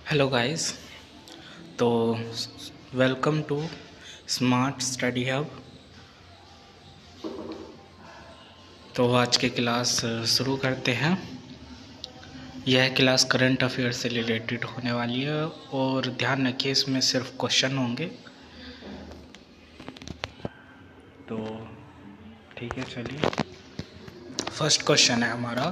Hello guys. तो welcome to smart study hub. तो आज की क्लास शुरू करते हैं। यह क्लास करंट अफेयर से रिलेटेड होने वाली है और ध्यान रखिए इसमें सिर्फ क्वेश्चन होंगे। तो ठीक है, चलिए। फर्स्ट क्वेश्चन है हमारा,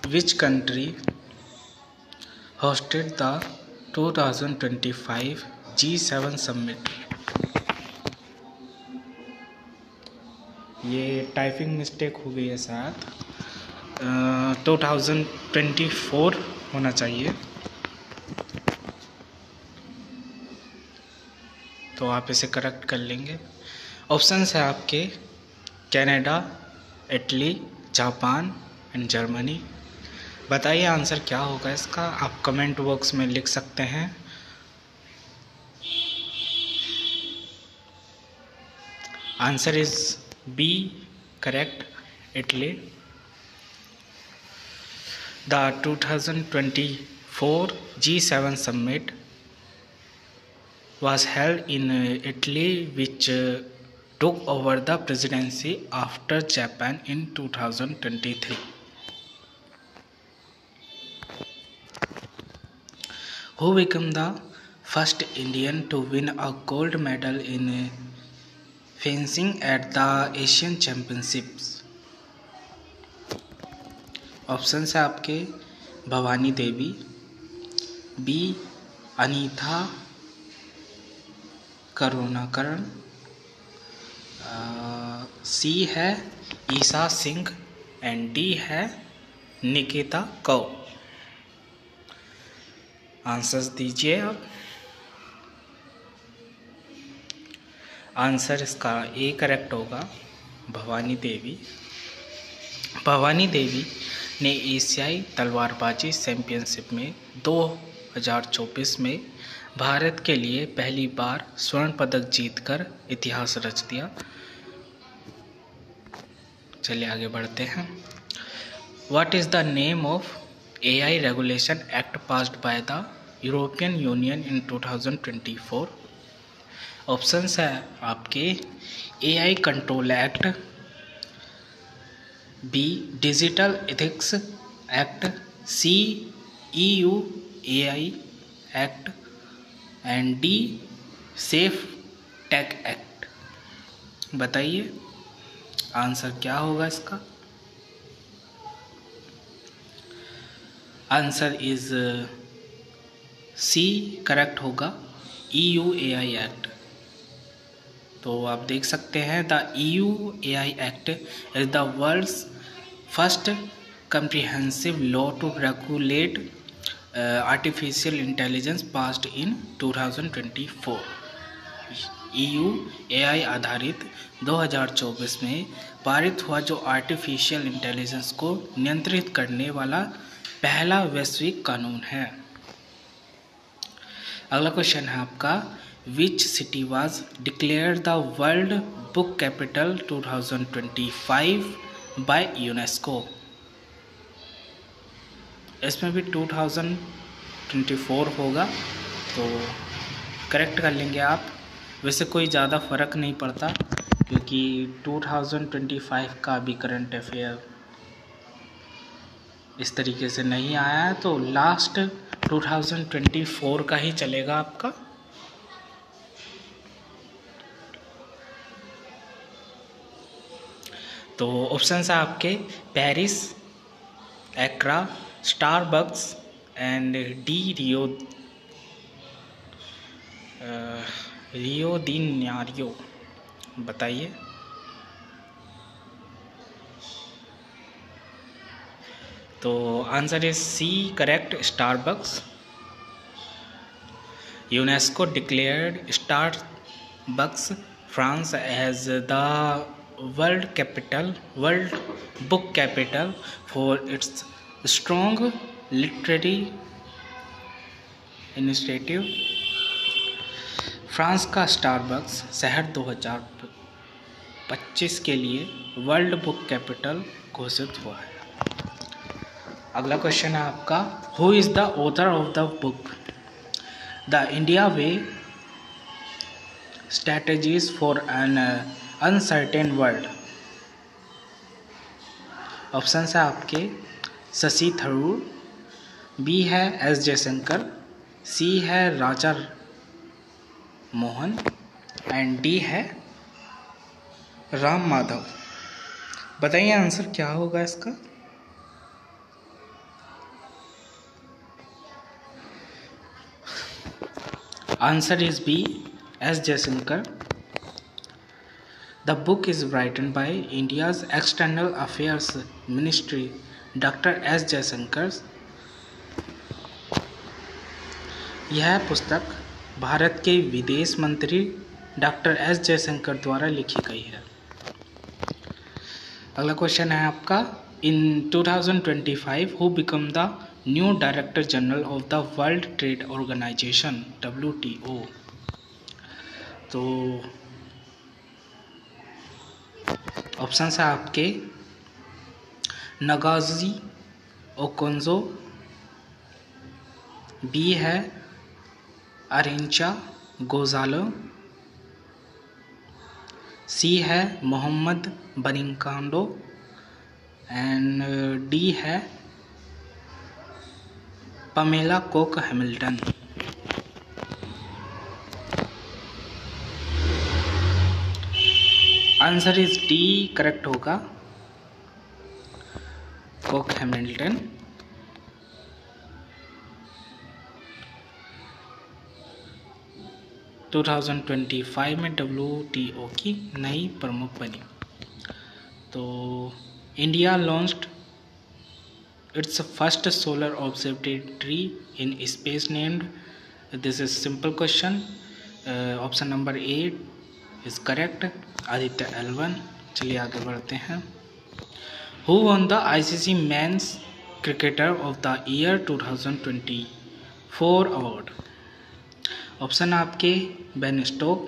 which country hosted the 2025 G7 summit. ये टाइपिंग मिस्टेक हो गई है शायद, 2024 होना चाहिए। तो आप इसे करेक्ट कर लेंगे। ऑप्शंस है आपके Canada, Italy, Japan and Germany. बताइए आंसर क्या होगा इसका, आप कमेंट बॉक्स में लिख सकते हैं। Answer is B correct, Italy. The 2024 G7 summit was held in Italy, which took over the presidency after Japan in 2023. Who became the first Indian to win a gold medal in fencing at the Asian Championships? Options है आपके Bhavani Devi, B Anita Karunakaran, सी है Isha Singh and D है Nikita Kaur. Answers दीजिए आप। Answer इसका A correct होगा, भवानी देवी। भवानी देवी ने एशियाई तलवारबाजी चैंपियनशिप में 2024 में भारत के लिए पहली बार स्वर्ण पदक जीतकर इतिहास रच दिया। चलिए आगे बढ़ते हैं। What is the name of AI regulation act passed by the European Union in 2024? Options है आपके AI control act, B digital ethics act, C EU AI act and D safe tech act. बताइए answer क्या होगा इसका। Answer is C correct होगा, EU AI act. तो आप देख सकते हैं the EU AI act is the world's first comprehensive law to regulate artificial intelligence passed in 2024। EU AI आधारित 2024 में पारित हुआ जो आर्टिफिशियल इंटेलिजेंस को नियंत्रित करने वाला पहला वैश्विक कानून है। अगला क्वेश्चन है आपका, which city was declared the world book capital 2025 by UNESCO? इसमें भी 2024 होगा, तो करेक्ट कर लेंगे आप। वैसे कोई ज़्यादा फ़र्क नहीं पड़ता क्योंकि 2025 का भी करंट अफेयर इस तरीके से नहीं आया है, तो लास्ट 2024 का ही चलेगा आपका। तो ऑप्शंस है आपके Paris, Accra, Starbucks and D Rio de Janeiro. बताइए। तो answer is C correct, Starbucks. UNESCO declared Starbucks France as the world book capital for its strong literary initiative. France का स्टारबक्स शहर 2025 के लिए वर्ल्ड बुक कैपिटल घोषित हुआ है। अगला क्वेश्चन है आपका, who is the author of the book the India way strategies for an uncertain world. Option है आपके शशि थरूर, बी है एस जयशंकर, सी है राजा मोहन एंड डी है राम माधव। बताइए आंसर क्या होगा इसका। Answer is B S Jaishankar. The book is written by India's External Affairs Ministry, Dr. S. Jaishankar। यह पुस्तक भारत के विदेश मंत्री डॉक्टर एस जयशंकर द्वारा लिखी गई है। अगला क्वेश्चन है आपका, in 2025 who become the new director general of the world trade organization WTO। तो ऑप्शन है आपके नगाजी ओकोंजो, बी है अरिंचा गोजालो, सी है मोहम्मद बनिकांडो एंड डी है Pamela Coke Hamilton. Answer is D correct होगा, कोक हैमिल्टन। टू 2025 में WTO की नई प्रमुख बनी। तो India launched it's first solar observatory in space named, this is simple question. Option number 8 is correct, Aditya L1। चलिए आगे बढ़ते हैं। Who won the ICC men's cricketer of the year 2024 award. Option आपके बेन स्टोक,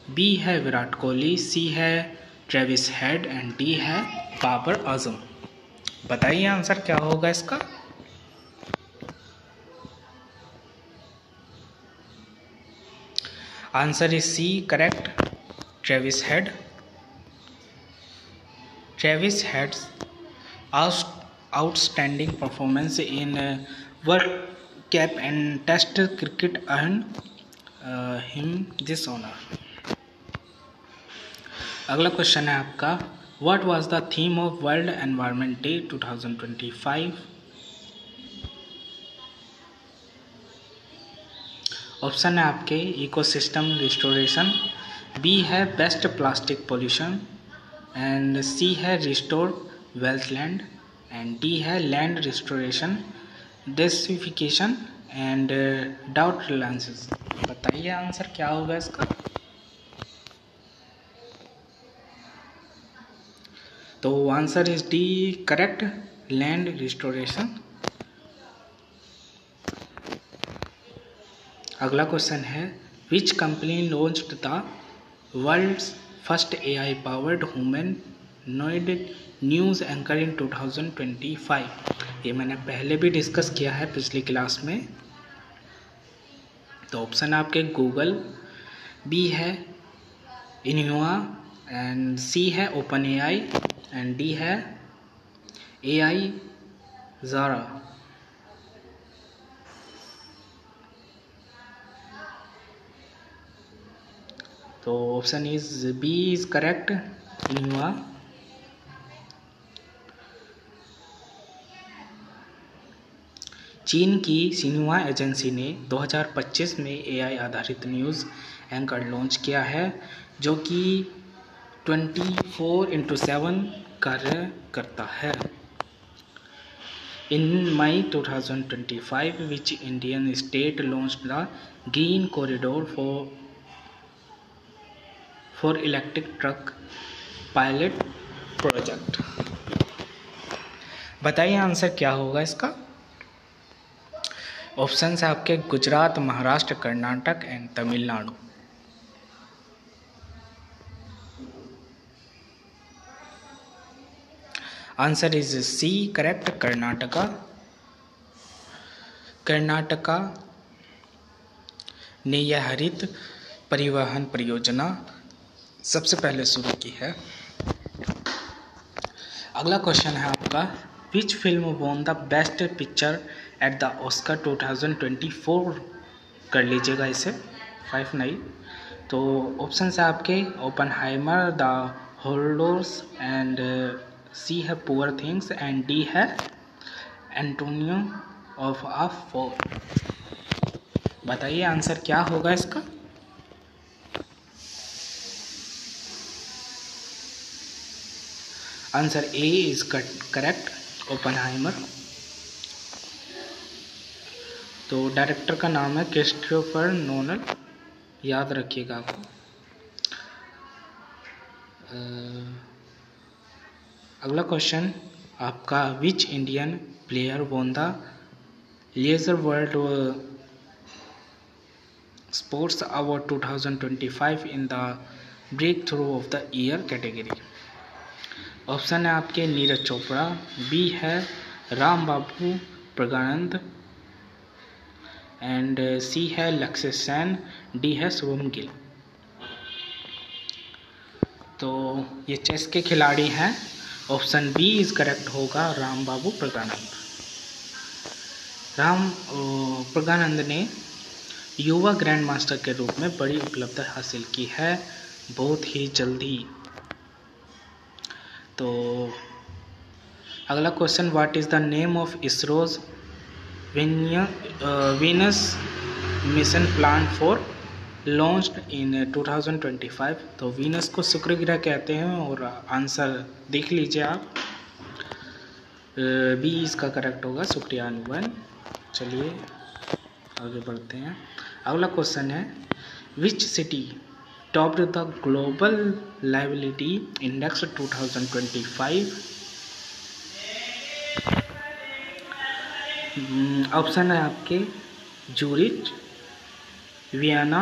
बी है विराट कोहली, सी है Travis head and D है बाबर आजम। बताइए answer क्या होगा इसका। Answer is C correct, Travis Head. Travis Head's outstanding performance in World Cup and Test cricket earned him this honor। अगला question है आपका, What was the theme of World Environment Day 2025। Option है आपके ecosystem restoration, B है beat plastic pollution and C है restore wetland and D है land restoration desertification and डाउट resilience. बताइए आंसर क्या होगा इसका। तो answer is D correct, land restoration. अगला क्वेश्चन है, which company launched the world's first AI powered humanoid news anchor in 2025। ये मैंने पहले भी डिस्कस किया है पिछली क्लास में। तो ऑप्शन आपके गूगल, बी है इन्हुआ एंड सी है ओपन AI एंड डी है AI ज़ारा। तो option is B is correct, इन्हुआ। चीन की सिन्हुआ एजेंसी ने 2025 में AI आधारित न्यूज़ एंकर लॉन्च किया है जो कि 24/7 कार्य करता है। In May 2025 which Indian state launched the green corridor for electric truck pilot project. बताइए आंसर क्या होगा इसका। ऑप्शन है आपके Gujarat, Maharashtra, Karnataka and Tamil Nadu. Answer is C correct, Karnataka. Karnataka ने यह हरित परिवहन परियोजना सबसे पहले शुरू की है? अगला क्वेश्चन है आपका, which film won the best picture at the Oscar 2024? कर लीजिएगा इसे 5-9। तो ऑप्शन है आपके Oppenheimer, the holders and C है पुअर थिंग्स एंड डी है एंटोनियो ऑफ अ फॉल। बताइए आंसर क्या होगा इसका? Answer A is correct, Oppenheimer. तो डायरेक्टर का नाम है क्रिस्टोफर नोलन, याद रखिएगा आपको। अगला क्वेश्चन आपका, which Indian player won the Laureus world sports award 2025 in the breakthrough of the year category? Option है आपके नीरज चोपड़ा, बी है राम बाबू प्रज्ञानंद एंड सी है लक्ष्य सेन, डी है शुभम गिल। तो ये चेस के खिलाड़ी हैं, ऑप्शन बी इज करेक्ट होगा, राम बाबू प्रज्ञानंद। राम प्रज्ञानंद ने युवा ग्रैंड मास्टर के रूप में बड़ी उपलब्धि हासिल की है बहुत ही जल्दी। तो अगला question, what is the name of ISRO's Venus mission plan for launched in 2025? तो वीनस को शुक्र ग्रह कहते हैं और आंसर देख लीजिए आप, बी इसका करेक्ट होगा, शुक्रिया अनुबन। चलिए आगे बढ़ते हैं। अगला क्वेश्चन है, which city topped the global liability index 2025? Option है आपके Zurich, Vienna,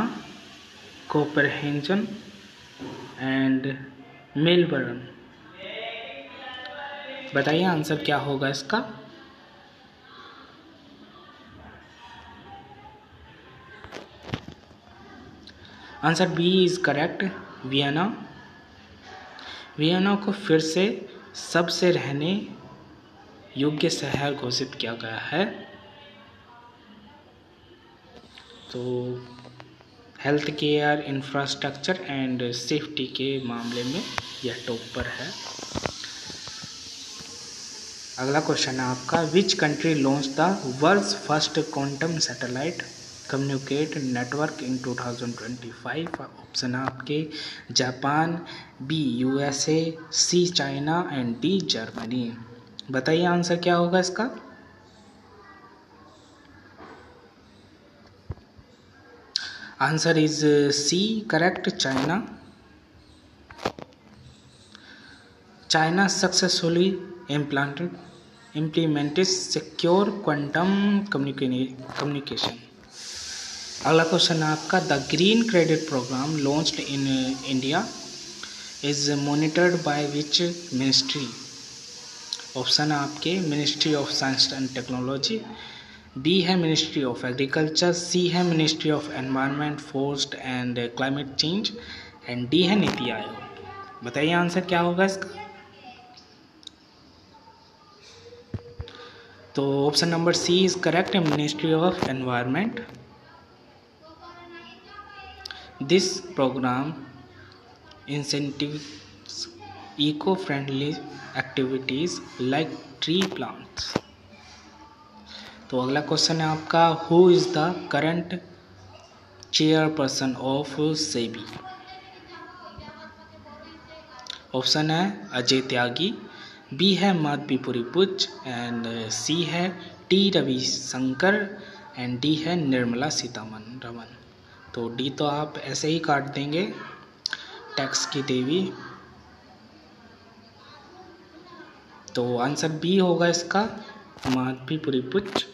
Copenhagen and Melbourne. बताइए आंसर क्या होगा इसका? Answer B is correct, Vienna. Vienna को फिर से सबसे रहने योग्य शहर घोषित किया गया है। तो health care, infrastructure and safety के मामले में यह टॉप पर है। अगला क्वेश्चन है आपका, which country launch the world's first quantum satellite communicate network in 2025? Option है आपके Japan, B USA, C China and D Germany. बताइए आंसर क्या होगा इसका? Answer is C correct, China. China successfully implemented secure quantum communication। अगला question है आपका, the green credit program launched in India is monitored by which ministry? Option है आपके ministry of science and technology, B है ministry of agriculture, C है ministry of environment forest and climate change and D है नीति आयोग। बताइए answer क्या होगा इसका? तो option number C is correct, ministry of environment. This program incentives eco-friendly activities like tree plants। तो अगला क्वेश्चन है आपका, who is the current chairperson of SEBI? Option है अजय त्यागी, बी है माधवीपुरी बुच एंड सी है टी रविशंकर एंड डी है निर्मला सीतारमन। तो डी तो आप ऐसे ही काट देंगे, टैक्स की देवी। तो आंसर बी होगा इसका, Madhabi Puri Buch.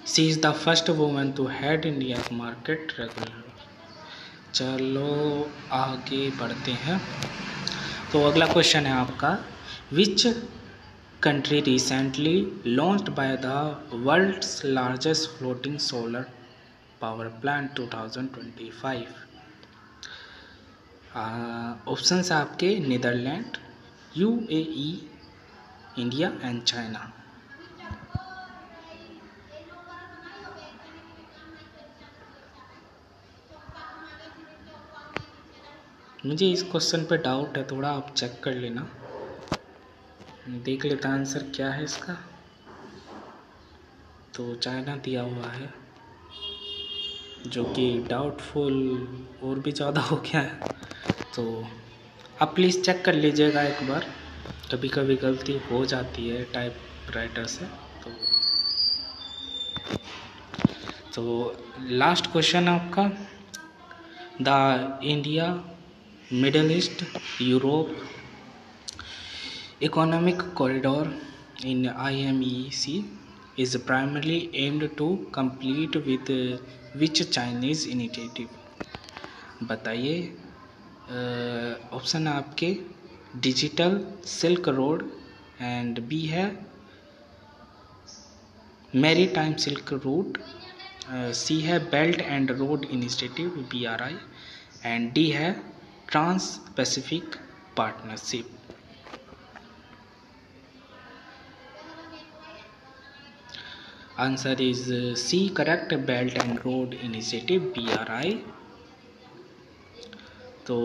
She is the first woman to head India market regulatory. चलो आगे बढ़ते हैं। तो अगला क्वेश्चन है आपका, विच country recently launched by the world's largest floating solar power plant 2025? Options आपके Netherland, UAE, India and China. मुझे इस क्वेश्चन पे डाउट है थोड़ा, आप चेक कर लेना। देख लेता आंसर क्या है इसका। तो चाइना दिया हुआ है, जो कि डाउटफुल और भी ज़्यादा हो गया है। तो आप प्लीज़ चेक कर लीजिएगा एक बार, कभी कभी गलती हो जाती है टाइप राइटर से। तो लास्ट क्वेश्चन आपका, the India middle east Europe economic corridor in IMEC is primarily aimed to compete with which Chinese initiative? बताइए। ऑप्शन आपके Digital Silk Road, and B है मैरीटाइम सिल्क रूट, सी है Belt and Road Initiative BRI, and D है Trans Pacific Partnership. Answer is C, correct, Belt and Road Initiative BRI। तो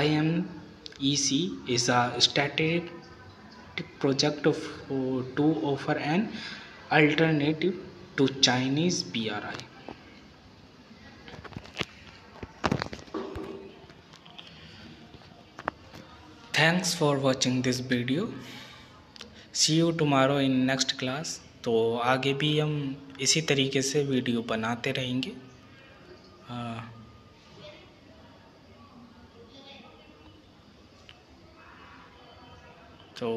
IMEC is a strategic project to offer an alternative to Chinese BRI। Thanks for watching this video। See you tomorrow in next class। तो आगे भी हम इसी तरीके से video बनाते रहेंगे। तो